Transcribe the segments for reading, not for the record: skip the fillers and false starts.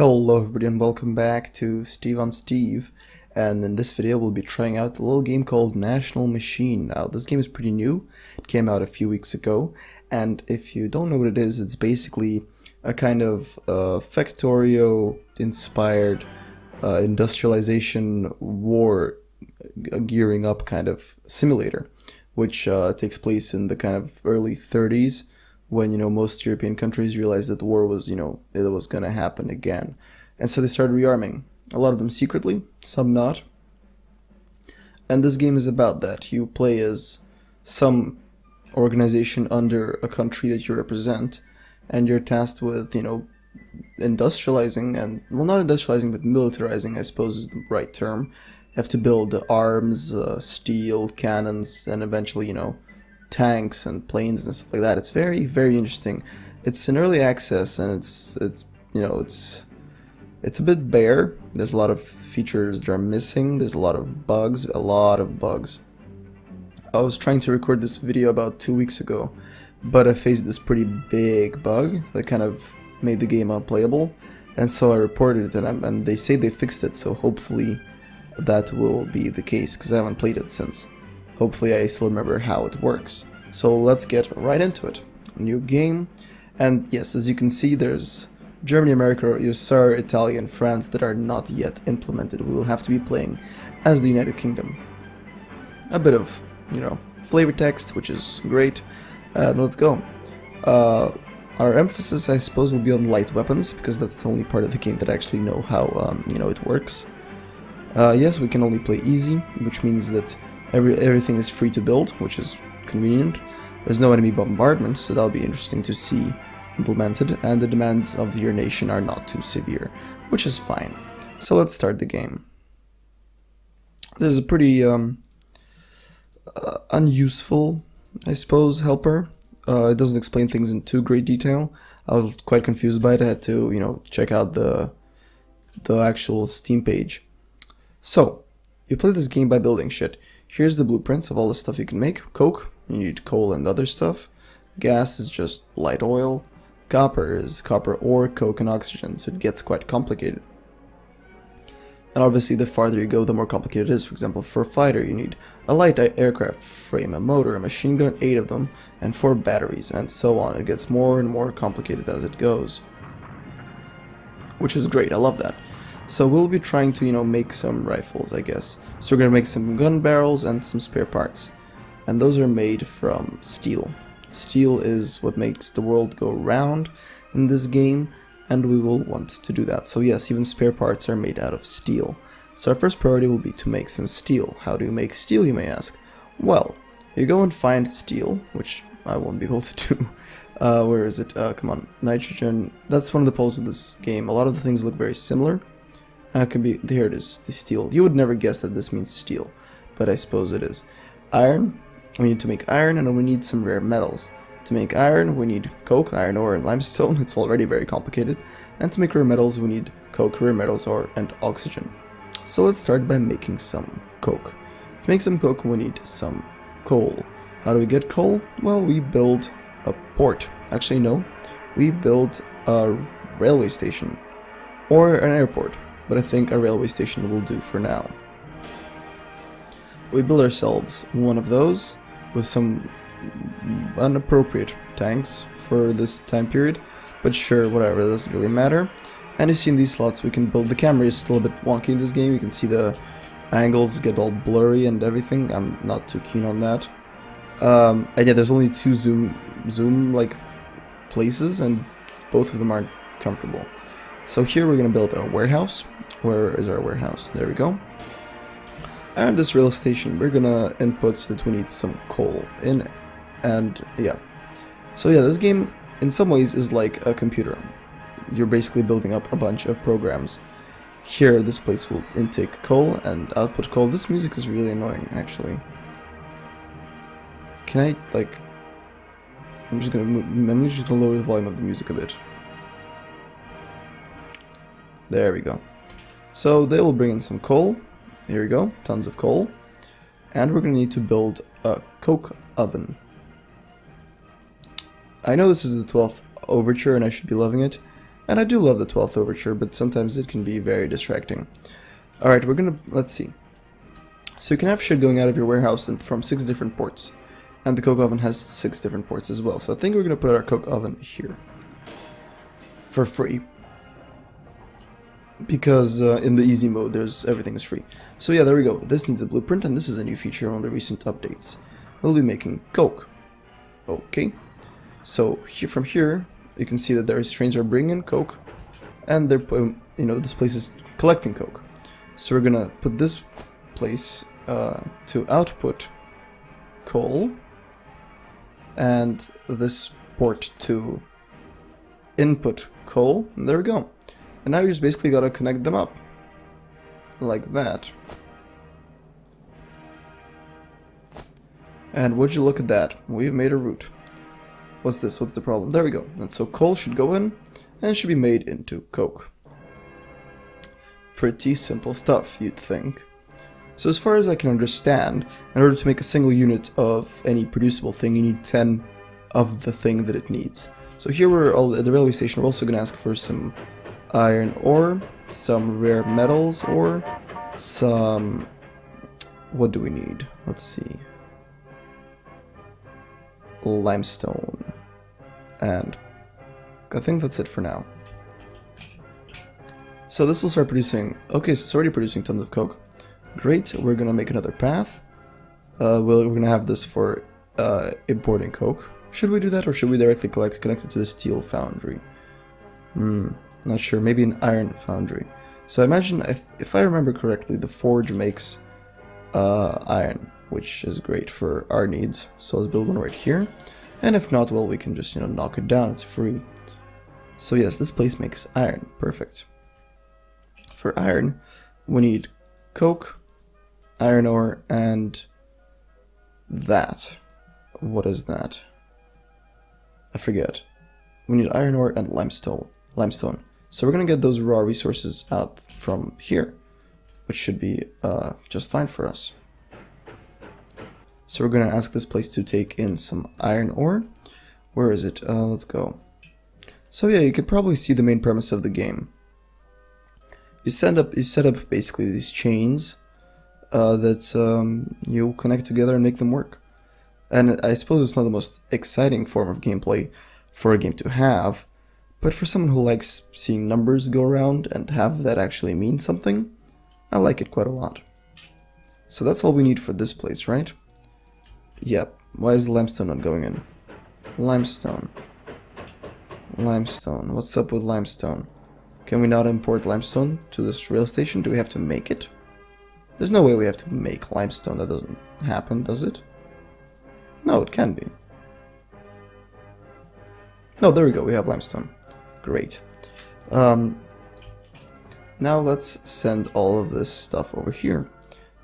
Hello everybody and welcome back to Steve on Steve, and in this video we'll be trying out a little game called National Machine. Now this game is pretty new, it came out a few weeks ago, and if you don't know what it is, it's basically a kind of Factorio inspired industrialization war gearing up kind of simulator, which takes place in the kind of early 30s, when most European countries realized that the war was it was going to happen again, and so they started rearming. A lot of them secretly, some not. And this game is about that. You play as some organization under a country that you represent, and you're tasked with industrializing, and well, not industrializing but militarizing, I suppose is the right term. You have to build arms, steel, cannons, and eventually tanks and planes and stuff like that. It's very, very interesting. It's in early access, and it's a bit bare. There's a lot of features that are missing. There's a lot of bugs. I was trying to record this video about 2 weeks ago, but I faced this pretty big bug that kind of made the game unplayable, and so I reported it, and they say they fixed it, so hopefully that will be the case, because I haven't played it since. Hopefully I still remember how it works. So let's get right into it. New game. And yes, as you can see, there's Germany, America, USSR, Italy, and France that are not yet implemented. We will have to be playing as the United Kingdom. A bit of, flavor text, which is great. Let's go. Our emphasis, I suppose, will be on light weapons, because that's the only part of the game that I actually know how, it works. Yes, we can only play easy, which means that everything is free to build, which is convenient. There's no enemy bombardment, so that'll be interesting to see implemented, and the demands of your nation are not too severe, which is fine. So let's start the game. There's a pretty unuseful, I suppose, helper. It doesn't explain things in too great detail. I was quite confused by it. I had to, check out the actual Steam page. So, you play this game by building shit. Here's the blueprints of all the stuff you can make. Coke, you need coal and other stuff. Gas is just light oil. Copper is copper ore, coke, and oxygen, so it gets quite complicated. And obviously the farther you go, the more complicated it is. For example, for a fighter you need a light aircraft frame, a motor, a machine gun, 8 of them, and 4 batteries, and so on. It gets more and more complicated as it goes, which is great, I love that. So we'll be trying to, make some rifles, I guess. So we're going to make some gun barrels and some spare parts. And those are made from steel. Steel is what makes the world go round in this game, and we will want to do that. So yes, even spare parts are made out of steel. So our first priority will be to make some steel. How do you make steel, you may ask? Well, you go and find steel, which I won't be able to do. Where is it? Come on. Nitrogen. That's one of the pulls of this game. A lot of the things look very similar. Could be, here it is, the steel. You would never guess that this means steel, but I suppose it is. Iron, we need to make iron, and then we need some rare metals. To make iron, we need coke, iron ore, and limestone. It's already very complicated. And to make rare metals, we need coke, rare metals, ore, and oxygen. So let's start by making some coke. To make some coke, we need some coal. How do we get coal? Well, we build a port. Actually, no. We build a railway station, or an airport. But I think a railway station will do for now. We build ourselves one of those with some inappropriate tanks for this time period, but sure, whatever, it doesn't really matter. And you see in these slots we can build. The camera is still a bit wonky in this game. You can see the angles get all blurry and everything. I'm not too keen on that. And yeah, there's only 2 zoom like places, and both of them aren't comfortable. So here we're gonna build a warehouse. Where is our warehouse? There we go. And this rail station, we're gonna input that we need some coal in, and yeah. So yeah, this game in some ways is like a computer. You're basically building up a bunch of programs. Here, this place will intake coal and output coal. This music is really annoying, actually. Can I, like... I'm just gonna lower the volume of the music a bit. There we go. So they will bring in some coal. Here we go, tons of coal. And we're going to need to build a coke oven. I know this is the 12th overture and I should be loving it. And I do love the 12th overture, but sometimes it can be very distracting. Alright, let's see. So you can have shit going out of your warehouse from 6 different ports. And the coke oven has 6 different ports as well. So I think we're going to put our coke oven here. For free. Because in the easy mode, everything is free. So yeah, there we go. This needs a blueprint, and this is a new feature on the recent updates. We'll be making coke. Okay. So from here, you can see that trains are bringing in coke, and this place is collecting coke. So we're gonna put this place to output coal, and this port to input coal. And there we go. And now you just basically gotta connect them up. Like that. And would you look at that? We've made a route. What's this? What's the problem? There we go. And so coal should go in, and should be made into coke. Pretty simple stuff, you'd think. So as far as I can understand, in order to make a single unit of any producible thing, you need 10 of the thing that it needs. So here we're at the railway station. We're also going to ask for some iron ore, some rare metals ore, some... what do we need? Let's see. Limestone. And I think that's it for now. So this will start producing... okay, so it's already producing tons of coke. Great, we're gonna make another path. We're gonna have this for importing coke. Should we do that, or should we directly connect it to the steel foundry? Not sure, maybe an iron foundry. So I imagine, if I remember correctly, the forge makes iron, which is great for our needs. So let's build one right here. And if not, well, we can just, knock it down, it's free. So yes, this place makes iron, perfect. For iron, we need coke, iron ore, and that. What is that? I forget. We need iron ore and limestone. So we're gonna get those raw resources out from here, which should be just fine for us. So we're gonna ask this place to take in some iron ore. Where is it? Let's go. So yeah, you could probably see the main premise of the game. You set up basically these chains that you connect together and make them work. And I suppose it's not the most exciting form of gameplay for a game to have, but for someone who likes seeing numbers go around and have that actually mean something, I like it quite a lot. So that's all we need for this place, right? Yep. Why is the limestone not going in? Limestone. Limestone. What's up with limestone? Can we not import limestone to this rail station? Do we have to make it? There's no way we have to make limestone. That doesn't happen, does it? No, it can be. No, there we go. We have limestone. Great. Now let's send all of this stuff over here.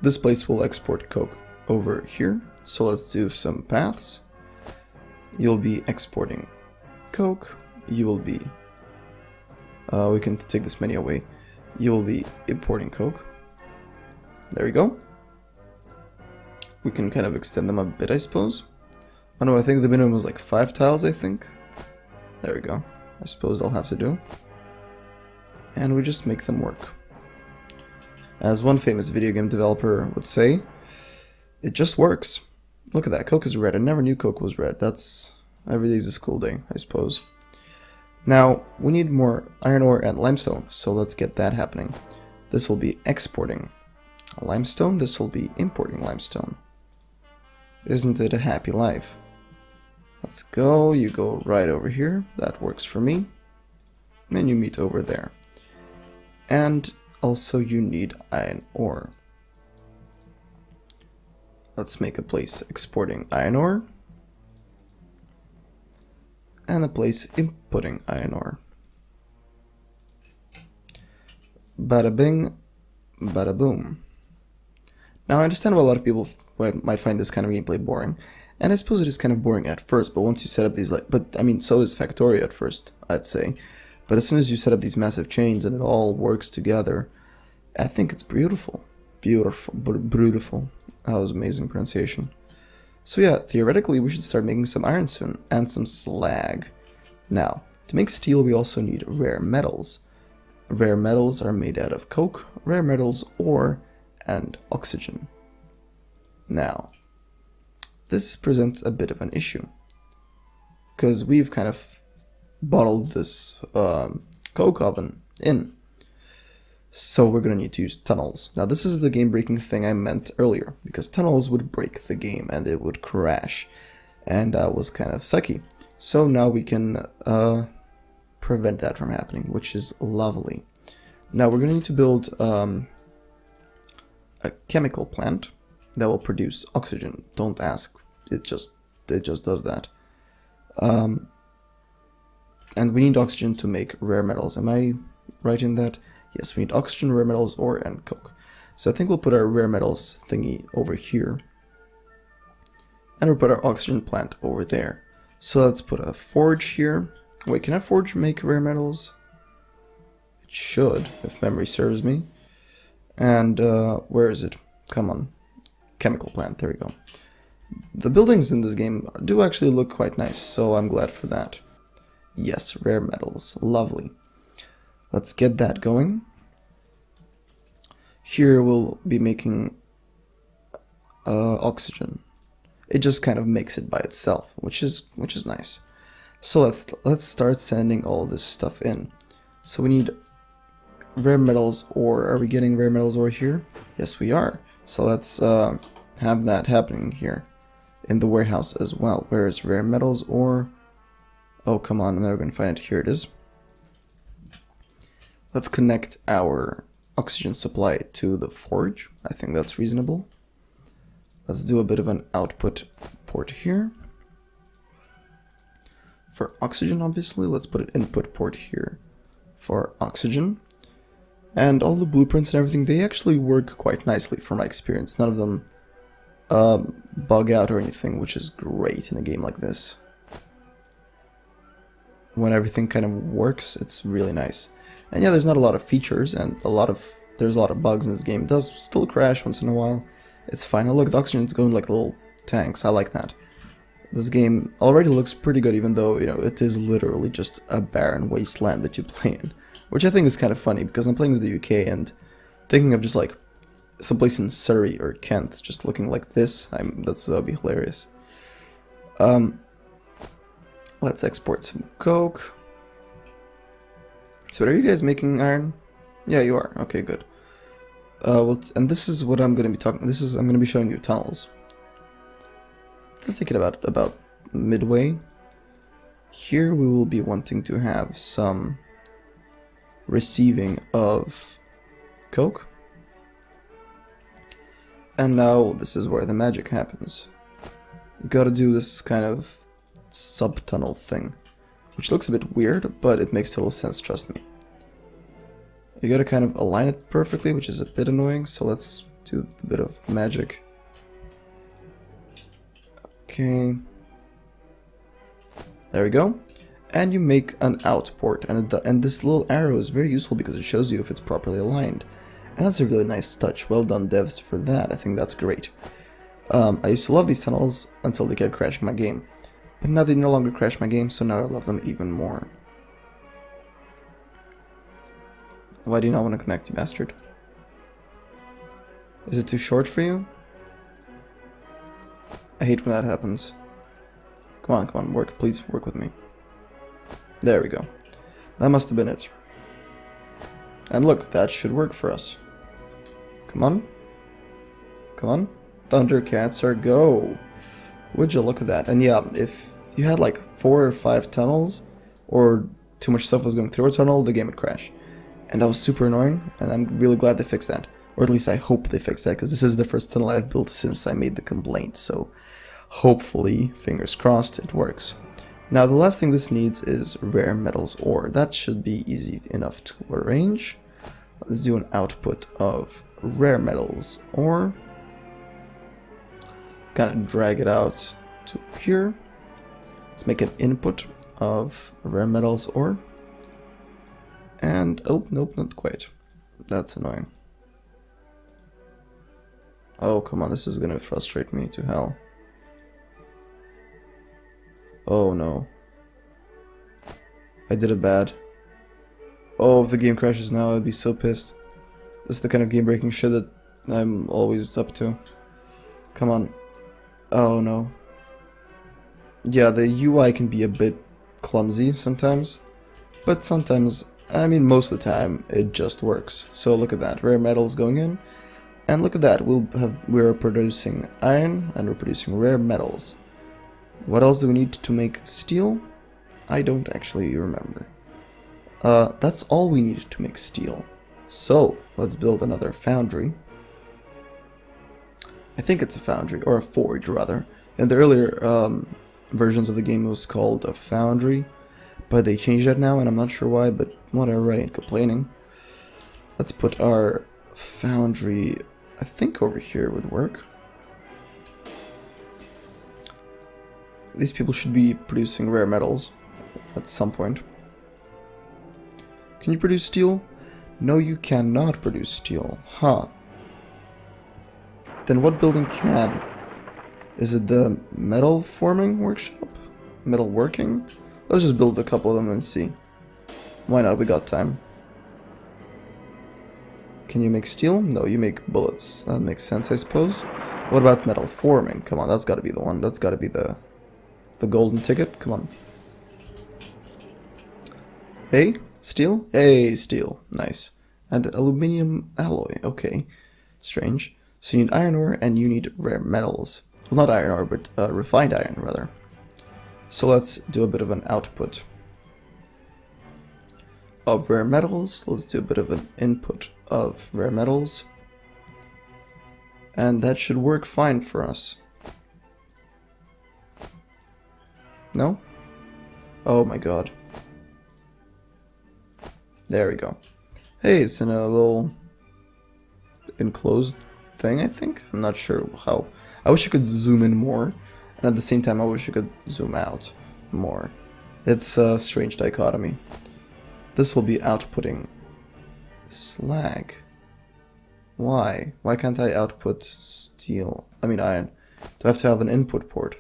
This place will export coke over here. So let's do some paths. You'll be exporting coke. You will be... we can take this menu away. You will be importing coke. There we go. We can kind of extend them a bit, I suppose. Oh no, I think the minimum was like 5 tiles, I think. There we go. I suppose they'll have to do. And we just make them work. As one famous video game developer would say, it just works. Look at that, coke is red. I never knew coke was red. Every day's a school day, I suppose. Now, we need more iron ore and limestone, so let's get that happening. This will be exporting limestone, this will be importing limestone. Isn't it a happy life? Let's go, you go right over here, that works for me. And you meet over there. And also you need iron ore. Let's make a place exporting iron ore. And a place inputting iron ore. Bada bing, bada boom. Now I understand why a lot of people might find this kind of gameplay boring, and I suppose it is kind of boring at first, but once you set up these, so is Factorio at first, I'd say. But as soon as you set up these massive chains and it all works together, I think it's beautiful. Beautiful. That was amazing pronunciation. So yeah, theoretically we should start making some iron soon, and some slag. Now, To make steel, we also need rare metals. Rare metals are made out of coke, rare metals, ore, and oxygen. Now, this presents a bit of an issue, because we've kind of bottled this coke oven in. So we're going to need to use tunnels. Now this is the game-breaking thing I meant earlier, because tunnels would break the game and it would crash. And that was kind of sucky. So now we can prevent that from happening, which is lovely. Now we're going to need to build a chemical plant that will produce oxygen. Don't ask, it just does that. And we need oxygen to make rare metals. Am I right in that? Yes, we need oxygen, rare metals, ore, and coke. So I think we'll put our rare metals thingy over here. And we'll put our oxygen plant over there. So let's put a forge here. Wait, can a forge make rare metals? It should, if memory serves me. And where is it? Come on. Chemical plant, there we go. The buildings in this game do actually look quite nice, so I'm glad for that. Yes, rare metals. Lovely. Let's get that going. Here we'll be making oxygen. It just kind of makes it by itself, which is nice. So let's start sending all this stuff in. So we need rare metals ore. Are we getting rare metals ore here? Yes, we are. So let's have that happening here in the warehouse as well. Where is rare metals ore? Oh, come on, I'm never going to find it. Here it is. Let's connect our oxygen supply to the forge. I think that's reasonable. Let's do a bit of an output port here. For oxygen, obviously, let's put an input port here for oxygen. And all the blueprints and everything, they actually work quite nicely from my experience. None of them bug out or anything, which is great in a game like this. When everything kind of works, it's really nice. And yeah, there's not a lot of features and there's a lot of bugs in this game. It does still crash once in a while. It's fine. Oh, look, the oxygen's going like little tanks. I like that. This game already looks pretty good, even though, you know, it is literally just a barren wasteland that you play in. Which I think is kind of funny, because I'm playing as the UK and thinking of just like someplace in Surrey or Kent just looking like this, that would be hilarious. Let's export some coke. So are you guys making iron? Yeah, you are. Okay, good. Well, and this is what I'm going to be talking. I'm going to be showing you tunnels. Let's take it about midway. Here we will be wanting to have some receiving of coke. And now this is where the magic happens. You gotta do this kind of sub-tunnel thing, which looks a bit weird, but it makes total sense, trust me. You gotta kind of align it perfectly, which is a bit annoying, so let's do a bit of magic. Okay. There we go. And you make an out port, and this little arrow is very useful because it shows you if it's properly aligned. And that's a really nice touch. Well done, devs, for that. I think that's great. I used to love these tunnels until they kept crashing my game. But now they no longer crash my game, so now I love them even more. Why do you not want to connect, you bastard? Is it too short for you? I hate when that happens. Come on, work. Please work with me. There we go. That must have been it. And look, that should work for us. Come on. Come on. Thundercats are go. Would you look at that? And yeah, if you had like 4 or 5 tunnels, or too much stuff was going through a tunnel, the game would crash. And that was super annoying, and I'm really glad they fixed that. Or at least I hope they fixed that, because this is the first tunnel I've built since I made the complaint, so hopefully, fingers crossed, it works. Now the last thing this needs is rare metals ore. That should be easy enough to arrange. Let's do an output of rare metals ore. Let's kind of drag it out to here. Let's make an input of rare metals ore. And, oh, nope, not quite. That's annoying. Oh, come on, this is gonna frustrate me to hell. Oh no. I did it bad. Oh, if the game crashes now, I'd be so pissed. This is the kind of game-breaking shit that I'm always up to. Come on. Oh no. Yeah, the UI can be a bit clumsy sometimes, but sometimes, I mean most of the time, it just works. So look at that, rare metals going in, and look at that, we're producing iron and we're producing rare metals. What else do we need to make steel? I don't actually remember. That's all we need to make steel. So let's build another foundry. I think it's a foundry, or a forge rather. In the earlier versions of the game it was called a foundry, but they changed that now and I'm not sure why, but whatever, I ain't complaining. Let's put our foundry, I think over here would work. These people should be producing rare metals at some point. Can you produce steel? No, you cannot produce steel. Huh. Then what building can? Is it the metal forming workshop? Metal working? Let's just build a couple of them and see. Why not? We got time. Can you make steel? No, you make bullets. That makes sense, I suppose. What about metal forming? Come on, that's gotta be the one. That's gotta be the golden ticket. Come on. Hey, steel? Hey, steel. Nice. And aluminum alloy. Okay. Strange. So you need iron ore and you need rare metals. Well, not iron ore, but refined iron, rather. So let's do a bit of an output of rare metals. Let's do a bit of an input of rare metals. And that should work fine for us. No? Oh my god. There we go. Hey, it's in a little enclosed thing, I think. I'm not sure how. I wish I could zoom in more, and at the same time I wish I could zoom out more. It's a strange dichotomy. This will be outputting slag. Why? Why can't I output steel? I mean iron. Do I have to have an input port?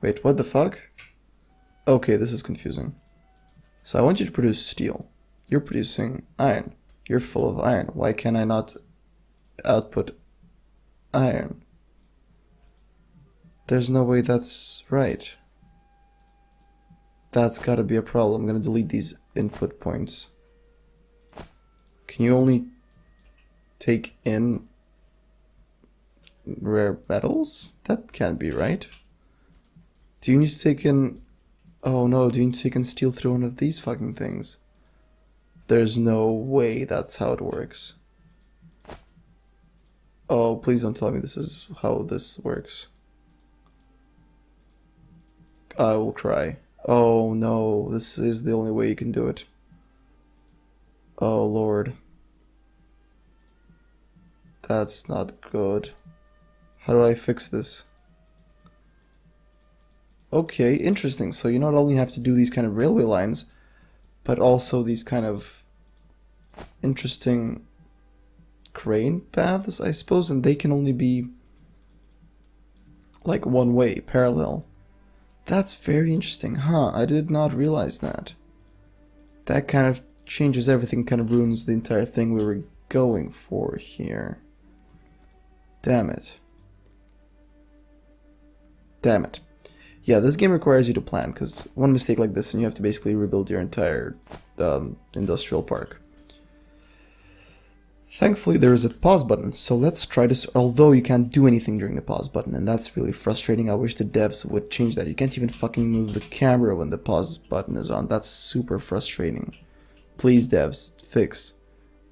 Wait, what the fuck? Okay, this is confusing. So I want you to produce steel. You're producing iron. You're full of iron. Why can I not output iron? There's no way that's right. That's gotta be a problem. I'm gonna delete these input points. Can you only take in rare metals? That can't be right. Do you need to take in... Oh no, do you need to take in steel through one of these fucking things? There's no way that's how it works. Oh, please don't tell me this is how this works. I will cry. Oh no, this is the only way you can do it. Oh lord. That's not good. How do I fix this? Okay, interesting. So you not only have to do these kind of railway lines, but also these kind of interesting crane paths, I suppose, and they can only be like one way, parallel. That's very interesting, huh? I did not realize that. That kind of changes everything, kind of ruins the entire thing we were going for here. Damn it. Damn it. Yeah, this game requires you to plan, because one mistake like this and you have to basically rebuild your entire industrial park. Thankfully there is a pause button, so let's try this, although you can't do anything during the pause button, and that's really frustrating. I wish the devs would change that. You can't even fucking move the camera when the pause button is on. That's super frustrating. Please devs, fix.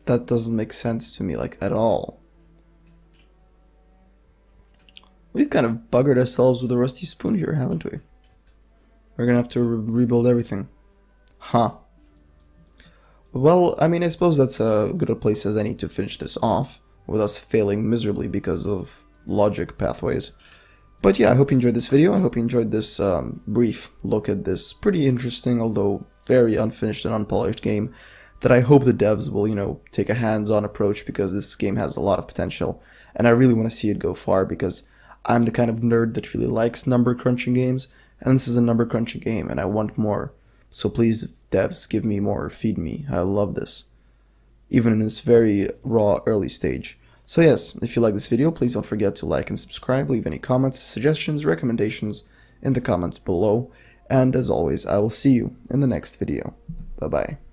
That doesn't make sense to me, like, at all. We've kind of buggered ourselves with a rusty spoon here, haven't we? We're gonna have to rebuild everything. Huh. Well, I mean, I suppose that's a good a place as any to finish this off, with us failing miserably because of logic pathways. But yeah, I hope you enjoyed this video. I hope you enjoyed this brief look at this pretty interesting, although very unfinished and unpolished game that I hope the devs will, you know, take a hands-on approach, because this game has a lot of potential, and I really want to see it go far, because I'm the kind of nerd that really likes number crunching games, and this is a number crunching game, and I want more. So please, devs, give me more, feed me. I love this, even in this very raw early stage. So yes, if you like this video, please don't forget to like and subscribe, leave any comments, suggestions, recommendations in the comments below, and as always, I will see you in the next video. Bye bye.